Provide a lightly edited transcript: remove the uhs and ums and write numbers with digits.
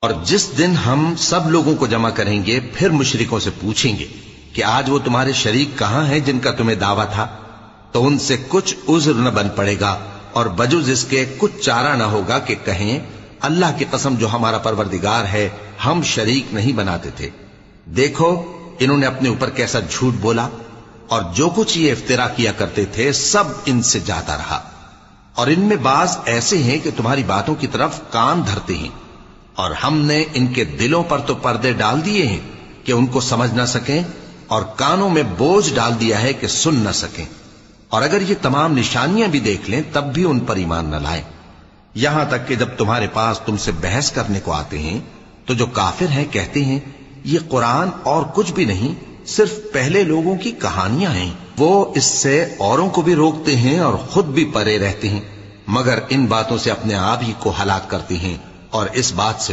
اور جس دن ہم سب لوگوں کو جمع کریں گے پھر مشرکوں سے پوچھیں گے کہ آج وہ تمہارے شریک کہاں ہیں جن کا تمہیں دعویٰ تھا، تو ان سے کچھ عذر نہ بن پڑے گا اور بجز اس کے کچھ چارہ نہ ہوگا کہ کہیں اللہ کی قسم جو ہمارا پروردگار ہے ہم شریک نہیں بناتے تھے۔ دیکھو انہوں نے اپنے اوپر کیسا جھوٹ بولا، اور جو کچھ یہ افترا کیا کرتے تھے سب ان سے جاتا رہا۔ اور ان میں بعض ایسے ہیں کہ تمہاری باتوں کی طرف کان دھرتے ہیں، اور ہم نے ان کے دلوں پر تو پردے ڈال دیے ہیں کہ ان کو سمجھ نہ سکیں، اور کانوں میں بوجھ ڈال دیا ہے کہ سن نہ سکیں، اور اگر یہ تمام نشانیاں بھی دیکھ لیں تب بھی ان پر ایمان نہ لائیں۔ یہاں تک کہ جب تمہارے پاس تم سے بحث کرنے کو آتے ہیں تو جو کافر ہیں کہتے ہیں یہ قرآن اور کچھ بھی نہیں، صرف پہلے لوگوں کی کہانیاں ہیں۔ وہ اس سے اوروں کو بھی روکتے ہیں اور خود بھی پرے رہتے ہیں، مگر ان باتوں سے اپنے آپ ہی کو ہلاک کرتے ہیں اور اس بات سے